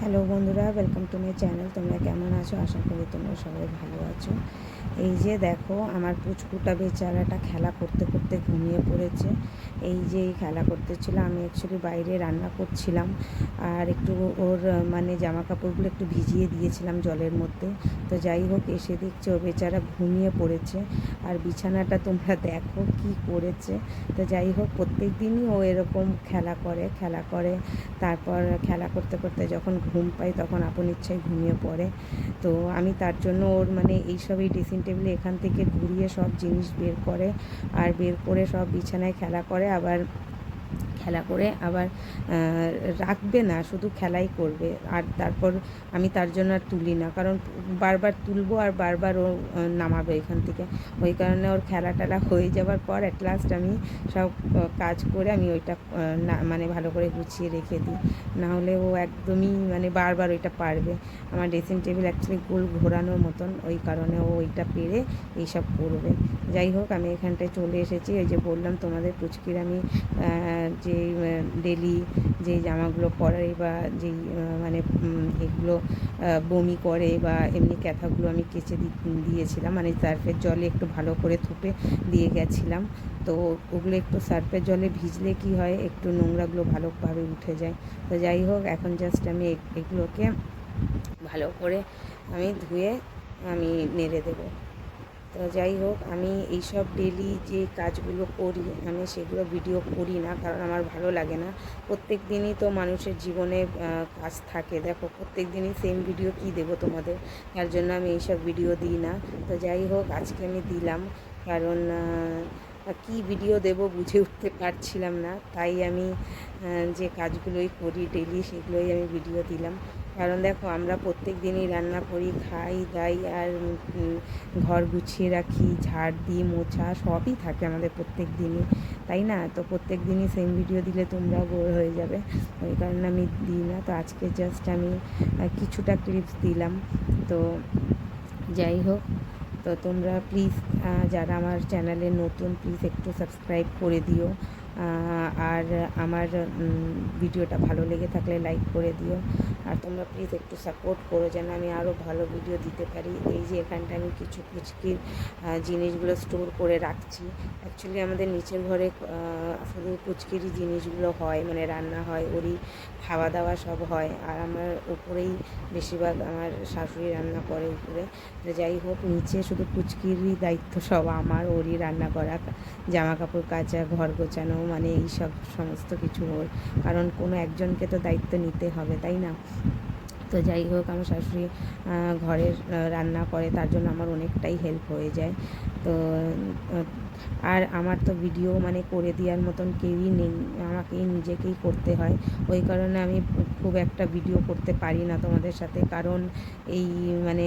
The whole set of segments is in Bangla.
হ্যালো বন্ধুরা, ওয়েলকাম টু মাই চ্যানেল। তোমরা কেমন আছো? আশা করি তোমরা সবাই ভালো আছো। এই যে দেখো, আমার পুচকুটা বেচারাটা খেলা করতে করতে ঘুমিয়ে পড়েছে। এই যে খেলা করতেছিল, আমি অ্যাকচুয়ালি বাইরে রান্না করছিলাম আর একটু ওর মানে জামা কাপড়গুলো একটু ভিজিয়ে দিয়েছিলাম জলের মধ্যে। তো যাই হোক, এসে দেখছি ও বেচারা ঘুমিয়ে পড়েছে। আর বিছানাটা তোমরা দেখো কি করেছে। তো যাই হোক, প্রত্যেক দিনই ও এরকম খেলা করে, তারপর খেলা করতে করতে যখন ঘুম পায় তখন আপন ইচ্ছায় ঘুমিয়ে পড়ে। তো আমি তার জন্য ওর মানে এইসব এই ড্রেসিং টেবিলে এখান থেকে ঘুরিয়ে সব জিনিস বের করে, আর বের করে সব বিছানায় খেলা করে, আবার রাখবে না, শুধু খেলাই করবে। আর তারপর আমি তার জন্য আর তুলি না, কারণ বারবার তুলবো আর বারবার ও নামাবে এখান থেকে। ওই কারণে ওর খেলা টেলা হয়ে যাওয়ার পর অ্যাট লাস্ট আমি সব কাজ করে আমি ওইটা না মানে ভালো করে গুছিয়ে রেখে দিই। নাহলে ও একদমই মানে বারবার ওইটা পারবে। আমার ড্রেসিং টেবিল অ্যাকচুয়ালি গোল ঘোরানোর মতন, ওই কারণে ও ওইটা পেরে এইসব করবে। যাই হোক, আমি এখানটায় চলে এসেছি। ওই যে বললাম তোমাদের, পুচকির আমি যে ডেলি যেই জামাগুলো পরে বা যেই মানে এগুলো বমি করে বা এমনি ক্যাথাগুলো আমি কেচে দিয়েছিলাম, মানে সার্ফের জলে একটু ভালো করে থুপে দিয়ে গেছিলাম। তো ওগুলো একটু সার্ফের জলে ভিজলে কি হয়, একটু নোংরাগুলো ভালোভাবে উঠে যায়। তো যাই হোক, এখন জাস্ট আমি এগুলোকে ভালো করে আমি ধুয়ে আমি নেড়ে দেবো। তো যাই হোক, আমি এইসব ডেলি যে কাজগুলো করি আমি সেগুলো ভিডিও করি না, কারণ আমার ভালো লাগে না। প্রত্যেক দিনই তো মানুষের জীবনে কাজ থাকে, দেখো প্রত্যেক দিনই সেম ভিডিও কি দেবো তোমাদের, তার জন্য আমি এইসব ভিডিও দিই না। তো যাই হোক, আজকে আমি দিলাম, কারণ কি ভিডিও দেব বুঝে উঠতে পারছিলাম না, তাই আমি যে কাজগুলোই করি ডেলি সেগুলোই আমি ভিডিও দিলাম। কারণ দেখো, আমরা প্রত্যেক দিনই রান্না করি, খাই দাই, আর ঘর গুছিয়ে রাখি, ঝাড় দিই, মোছা সবই থাকে আমাদের প্রত্যেক দিনই, তাই না? তো প্রত্যেক দিনই সেম ভিডিও দিলে তোমরা বোর হয়ে যাবে, ওই কারণে আমি দিই না। তো আজকে জাস্ট আমি কিছুটা ক্লিপস দিলাম। তো যাই হোক, তো তোমরা প্লিজ যারা আমার চ্যানেলে নতুন, প্লিজ একটু সাবস্ক্রাইব করে দিও। আর আমার ভিডিওটা ভালো লেগে থাকলে লাইক করে দিও। আর তোমরা প্লিজ একটু সাপোর্ট করো যেন আমি আরও ভালো ভিডিও দিতে পারি। এই যে এখানটা আমি কিছু পুচকির জিনিসগুলো স্টোর করে রাখছি। অ্যাকচুয়ালি আমাদের নিচের ঘরে শুধু পুচকিরই জিনিসগুলো হয়, মানে রান্না হয়, ওরই খাওয়া দাওয়া সব হয়, আর আমার উপরেই বেশিরভাগ আমার শাশুড়ি রান্না করে উপরে। তো যাই হোক, নিচে শুধু পুচকিরই দায়িত্ব সব আমার, ওরই রান্না করা, জামা কাপড় কাচা, ঘর গোছানো, মানে এই সব সমস্ত কিছু ওর, কারণ কোনো একজনকে তো দায়িত্ব নিতে হবে, তাই না? তো যাই হোক, আমার শাশুড়ি ঘরের রান্না করে, তার জন্য আমার অনেকটাই হেল্প হয়ে যায়। তো আর আমার তো ভিডিও মানে করে দেওয়ার মতন কেউই নেই, আমাকেই নিজেকেই করতে হয়। ওই কারণে আমি খুব একটা ভিডিও করতে পারি না তোমাদের সাথে, কারণ এই মানে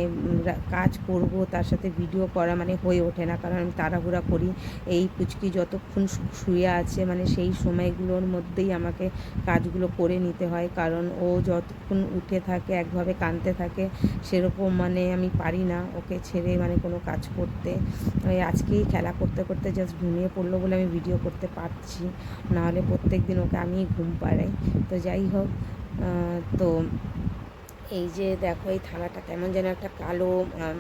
কাজ করব তার সাথে ভিডিও করা মানে হয়ে ওঠে না, কারণ আমি তাড়াহুড়া করি। এই পুচকি যতক্ষণ শুয়ে আছে মানে সেই সময়গুলোর মধ্যেই আমাকে কাজগুলো করে নিতে হয়, কারণ ও যতক্ষণ উঠে থাকে একভাবে কাঁদতে থাকে, সেরকম মানে আমি পারি না ওকে ছেড়ে মানে কোনো কাজ করতে। ওই আজকেই খেলা করতে করতে জাস্ট ঘুমিয়ে পড়লো বলে আমি ভিডিও করতে পারছি, নাহলে প্রত্যেক দিন ওকে আমিই ঘুম পাড়াই। তো যাই হোক, তো এই যে দেখো, এই থালাটা কেমন যেন একটা কালো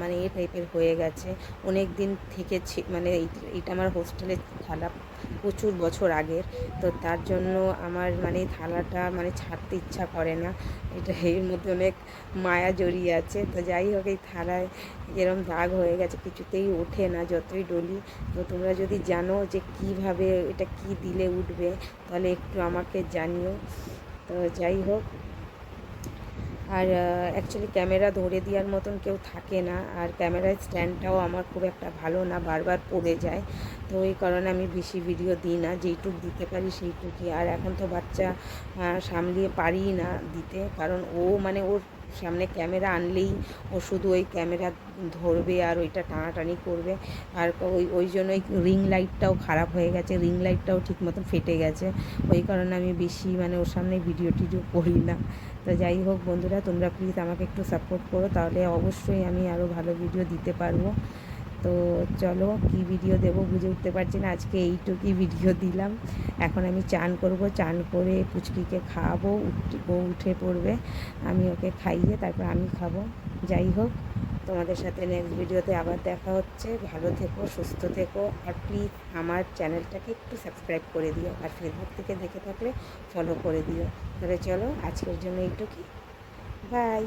মানে এ টাইপের হয়ে গেছে, অনেক দিন থেকে মানে এইটা আমার হোস্টেলের থালা, প্রচুর বছর আগের। তো তার জন্য আমার মানে এই থালাটা মানে ছাড়তে ইচ্ছা করে না, এটা এর মধ্যে অনেক মায়া জড়িয়ে আছে। তো যাই হোক, এই থালায় যেরকম দাগ হয়ে গেছে, কিছুতেই ওঠে না যতই ডলি। তো তোমরা যদি জানো যে কিভাবে এটা কি দিলে উঠবে, তাহলে একটু আমাকে জানিও। তো যাই হোক, আর অ্যাকচুয়ালি ক্যামেরা ধরে দেওয়ার মতন কেউ থাকে না, আর ক্যামেরার স্ট্যান্ডটাও আমার খুব একটা ভালো না, বারবার পড়ে যায়। তো এই কারণে আমি বেশি ভিডিও দিই না, যেইটুক দিতে পারি সেইটুকুই। আর এখন তো বাচ্চা সামলিয়ে পারি না দিতে, কারণ ও মানে ওর সামনে ক্যামেরা আনলেই ও শুধু ওই ক্যামেরা ধরবে আর ওইটা টানাটানি করবে। আর ওই জন্য ওই রিং লাইটটাও খারাপ হয়ে গেছে, রিং লাইটটাও ঠিক মতন ফেটে গেছে, ওই কারণে আমি বেশি মানে ওর সামনে ভিডিও টিডিও করি না। তো যাই হোক বন্ধুরা, তোমরা প্লিজ আমাকে একটু সাপোর্ট করো, তাহলে অবশ্যই আমি আরও ভালো ভিডিও দিতে পারবো। তো তো চলো কি ভিডিও দেবো বুঝে উঠতে পারছি না, আজকে এইটুকুই ভিডিও দিলাম। এখন আমি চান করব, চান করে পুচকিকে খাওয়াবো, উঠে পড়বে, আমি ওকে খাইয়ে তারপর আমি খাবো। যাই হোক, তোমাদের সাথে নেক্সট ভিডিওতে আবার দেখা হচ্ছে। ভালো থেকো, সুস্থ থেকো, আর প্লিজ আমার চ্যানেলটাকে একটু সাবস্ক্রাইব করে দিও, আর ফেসবুক থেকে দেখে থাকলে ফলো করে দিও। তাহলে চলো আজকের জন্য এইটুকুই, বাই।